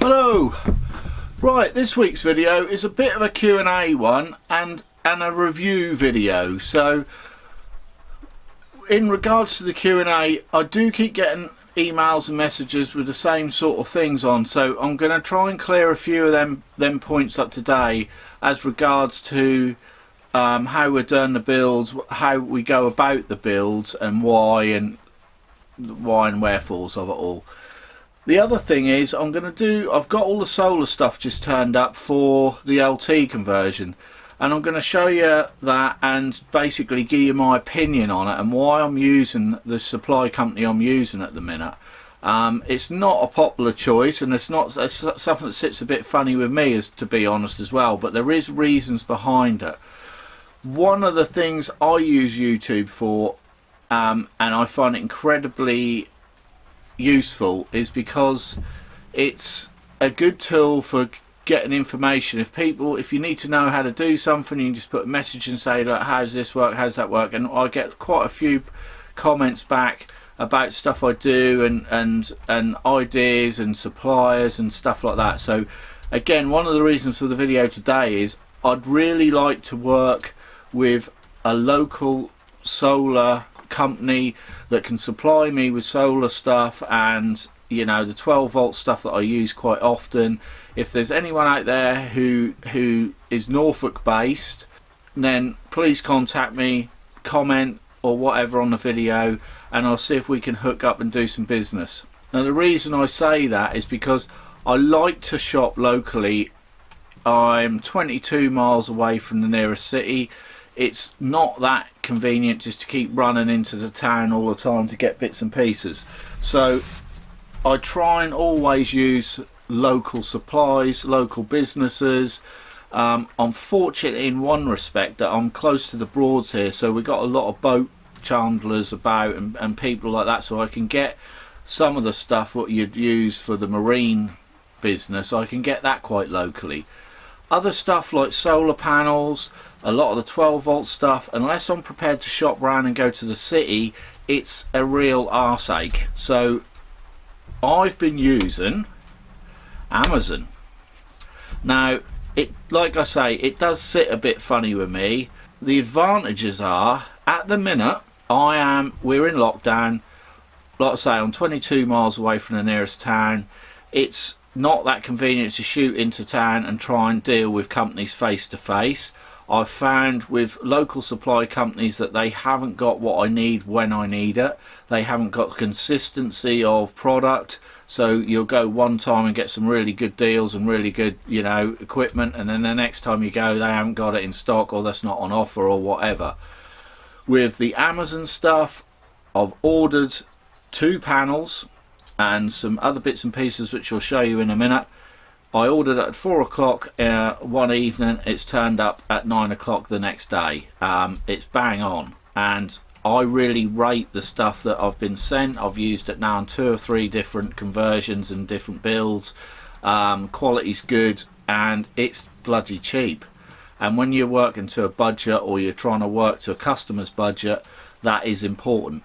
Hello. Right, this week's video is a bit of a Q&A one and a review video. So in regards to the Q&A, I do keep getting emails and messages with the same sort of things on, so I'm going to try and clear a few of them points up today as regards to how we're doing the builds, how we go about the builds, and why and wherefores of it all. The other thing is I've got all the solar stuff just turned up for the LT conversion, and I'm going to show you that and basically give you my opinion on it and why I'm using the supply company I'm using at the minute. It's not a popular choice, and it's something that sits a bit funny with me, as to be honest, as well, but there is reasons behind it. One of the things I use YouTube for, and I find it incredibly useful, is because it's a good tool for getting information. If you need to know how to do something, you can just put a message and say, like, how does this work, how does that work, and I get quite a few comments back about stuff I do and ideas and suppliers and stuff like that. So again, one of the reasons for the video today is I'd really like to work with a local solar company that can supply me with solar stuff, and you know, the 12-volt stuff that I use quite often. If there's anyone out there who is Norfolk based, then please contact me, comment or whatever on the video, and I'll see if we can hook up and do some business. Now the reason I say that is because I like to shop locally. I'm 22 miles away from the nearest city. It's not that convenient just to keep running into the town all the time to get bits and pieces. So I try and always use local supplies, local businesses. I'm fortunate in one respect that I'm close to the Broads here, so we've got a lot of boat chandlers about and people like that, so I can get some of the stuff what you'd use for the marine business. I can get that quite locally. Other stuff like solar panels, a lot of the 12-volt stuff, unless I'm prepared to shop around and go to the city, it's a real arse ache. So I've been using Amazon. Now, like I say, it does sit a bit funny with me. The advantages are, at the minute, we're in lockdown. Like I say, I'm 22 miles away from the nearest town. It's not that convenient to shoot into town and try and deal with companies face to face. I've found with local supply companies that they haven't got what I need when I need it. They haven't got consistency of product, so you'll go one time and get some really good deals and really good, you know, equipment, and then the next time you go they haven't got it in stock, or that's not on offer or whatever. With the Amazon stuff, I've ordered 2 panels and some other bits and pieces which I'll show you in a minute. I ordered it at 4 o'clock one evening. It's turned up at 9 o'clock the next day. It's bang on, and I really rate the stuff that I've been sent. I've used it now on 2 or 3 different conversions and different builds. Quality's good and it's bloody cheap, and when you're working to a budget or you're trying to work to a customer's budget, that is important.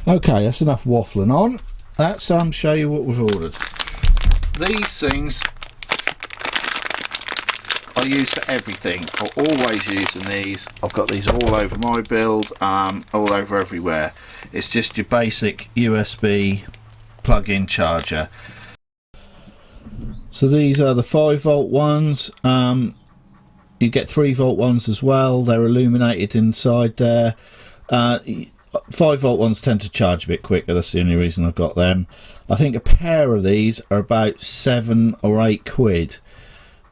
Okay, that's enough waffling on. Let's show you what we've ordered. These things I use for everything. I'm always using these. I've got these all over my build, all over everywhere. It's just your basic USB plug-in charger. So these are the 5-volt ones. You get 3-volt ones as well. They're illuminated inside there. 5-volt ones tend to charge a bit quicker. That's the only reason I've got them. I think a pair of these are about 7 or 8 quid.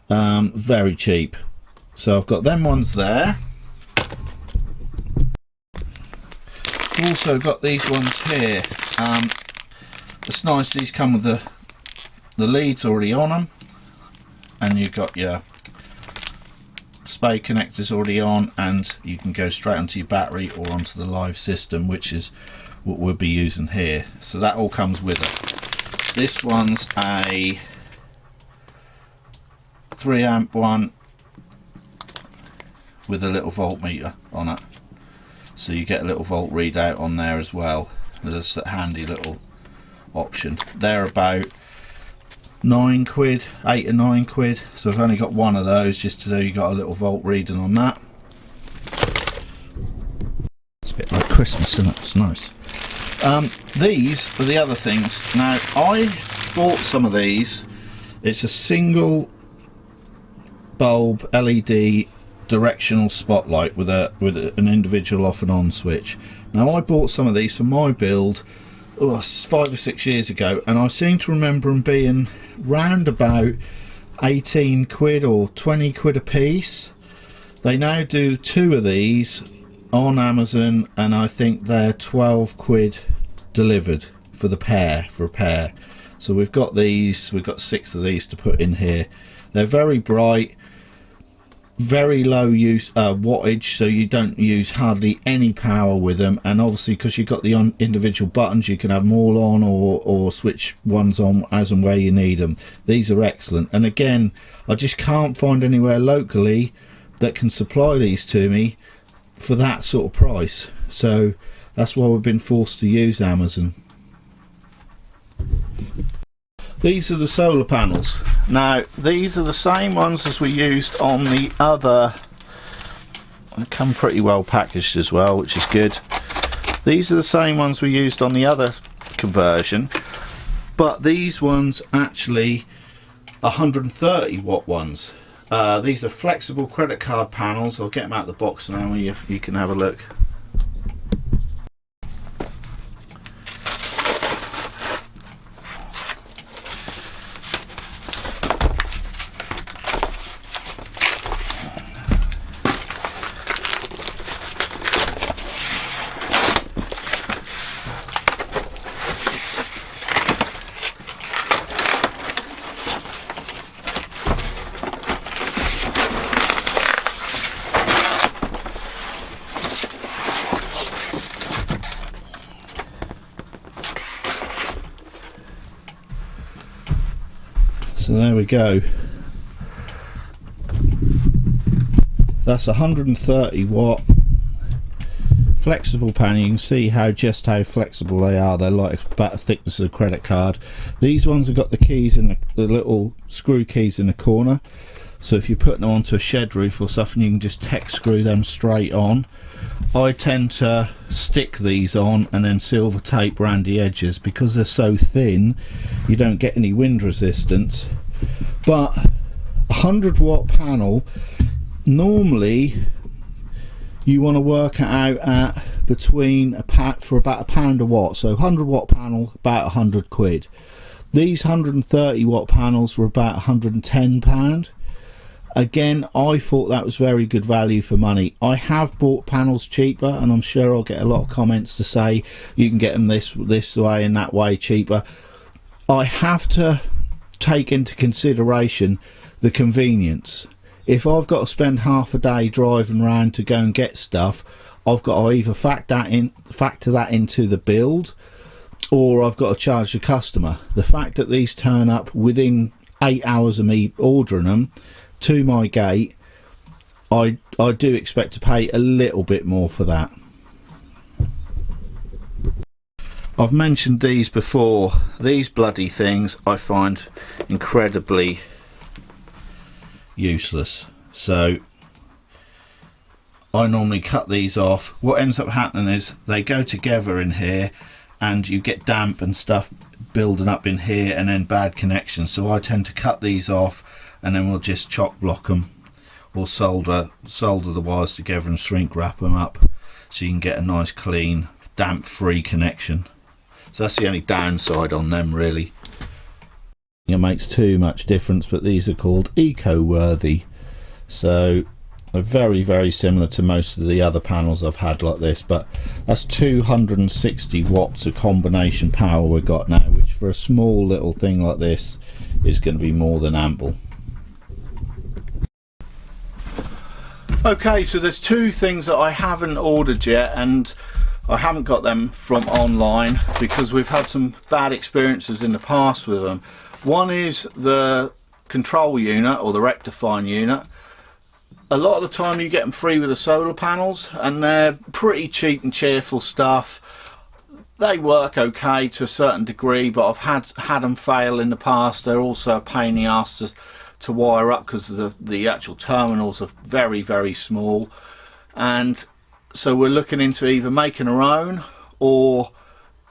Very cheap. So I've got them ones there. Also got these ones here. It's nice, these come with the leads already on them, and you've got your spade connectors already on, and you can go straight onto your battery or onto the live system, which is what we'll be using here. So that all comes with it. This one's a 3 amp one with a little voltmeter on it, so you get a little volt readout on there as well. There's a handy little option. They're about £9, 8 or 9 quid. So I've only got one of those just to do. You got a little volt reading on that. It's a bit like Christmas, isn't it? It's nice. These are the other things. Now I bought some of these. It's a single bulb LED directional spotlight with an individual off and on switch. Now I bought some of these for my build 5 or 6 years ago, and I seem to remember them being round about 18 quid or 20 quid a piece. They now do 2 of these on Amazon, and I think they're 12 quid delivered for a pair. So we've got 6 of these to put in here. They're very bright, very low use wattage, so you don't use hardly any power with them, and obviously because you've got the individual buttons, you can have them all on or switch ones on as and where you need them. These are excellent, and again, I just can't find anywhere locally that can supply these to me for that sort of price, so that's why we've been forced to use Amazon. These are the solar panels. Now these are the same ones as we used on the other. They come pretty well packaged as well, which is good. These are the same ones we used on the other conversion, but these ones actually 130 watt ones. These are flexible credit card panels. I'll get them out of the box now, you can have a look. So there we go. That's 130 watt flexible panel. You can see just how flexible they are. They're like about the thickness of a credit card. These ones have got the keys in the little screw keys in the corner, so if you're putting them onto a shed roof or something, you can just hex screw them straight on. I tend to stick these on and then silver tape around the edges because they're so thin you don't get any wind resistance. But 100 watt panel, normally you want to work it out at between for about £1 a watt. So 100 watt panel, about 100 quid. These 130 watt panels were about £110. Again, I thought that was very good value for money. I have bought panels cheaper, and I'm sure I'll get a lot of comments to say you can get them this way and that way cheaper. I have to take into consideration the convenience. If I've got to spend half a day driving around to go and get stuff, I've got to either factor that into the build, or I've got to charge the customer. The fact that these turn up within 8 hours of me ordering them to my gate, I do expect to pay a little bit more for that. I've mentioned these before. These bloody things I find incredibly useless, so I normally cut these off. What ends up happening is they go together in here and you get damp and stuff building up in here and then bad connections, so I tend to cut these off and then we'll just chock block them or solder the wires together and shrink wrap them up so you can get a nice clean damp free connection. So that's the only downside on them really. It makes too much difference, but these are called eco-worthy, so they're very similar to most of the other panels I've had like this, but that's 260 watts of combination power we've got now, which for a small little thing like this is going to be more than ample. Okay, so there's 2 things that I haven't ordered yet, and I haven't got them from online because we've had some bad experiences in the past with them. One is the control unit or the rectifying unit. A lot of the time you get them free with the solar panels, and they're pretty cheap and cheerful stuff. they work okay to a certain degree, but I've had them fail in the past. They're also a pain in the ass to wire up because the actual terminals are very, very small. And so we're looking into either making our own or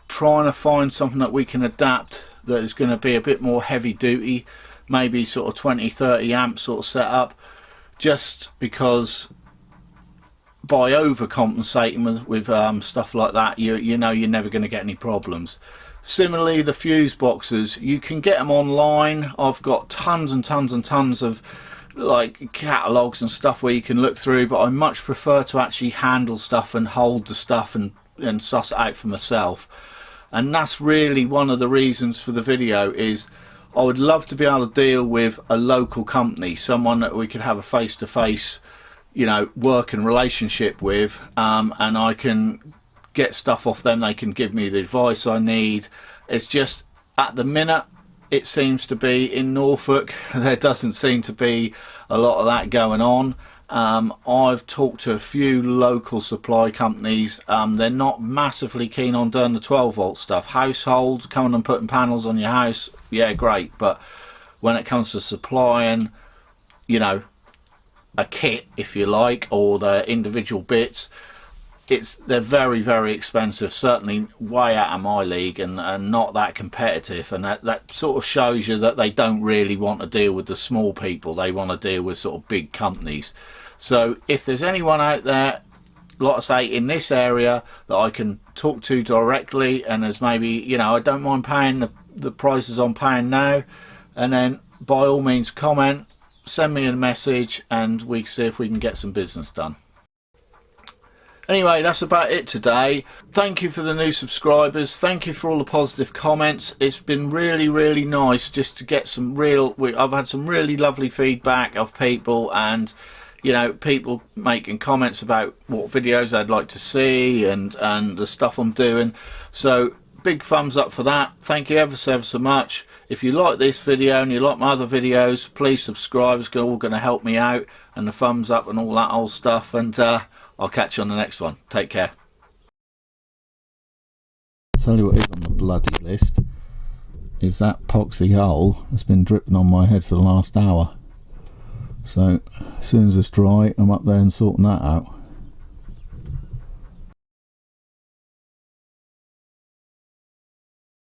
trying to find something that we can adapt that is going to be a bit more heavy duty, maybe sort of 20-30 amp sort of setup, just because by overcompensating with stuff like that, you know you're never going to get any problems. Similarly, the fuse boxes, you can get them online. I've got tons and tons and tons of like catalogues and stuff where you can look through, but I much prefer to actually handle stuff and hold the stuff and suss it out for myself. And that's really one of the reasons for the video. Is I would love to be able to deal with a local company, someone that we could have a face-to-face, you know, working relationship with, and I can get stuff off them. They can give me the advice I need. It's just at the minute it seems to be in Norfolk there doesn't seem to be a lot of that going on. I've talked to a few local supply companies. They're not massively keen on doing the 12 volt stuff. Household, coming and putting panels on your house, yeah, great. But when it comes to supplying, you know, a kit, if you like, or the individual bits, they're very, very expensive, certainly way out of my league, and not that competitive. And that sort of shows you that they don't really want to deal with the small people. They want to deal with sort of big companies. So if there's anyone out there, like I say, in this area that I can talk to directly, and there's maybe, you know, I don't mind paying the prices I'm paying now, and then by all means comment, send me a message, and we see if we can get some business done. Anyway, that's about it today. Thank you for the new subscribers. Thank you for all the positive comments. It's been really, really nice just to get some I've had some really lovely feedback of people, and you know, people making comments about what videos they'd like to see and the stuff I'm doing. So big thumbs up for that. Thank you ever so much. If you like this video and you like my other videos, please subscribe. It's all going to help me out, and the thumbs up and all that old stuff. And I'll catch you on the next one. Take care. I'll tell you what is on the bloody list is that poxy hole that's been dripping on my head for the last hour. So as soon as it's dry, I'm up there and sorting that out.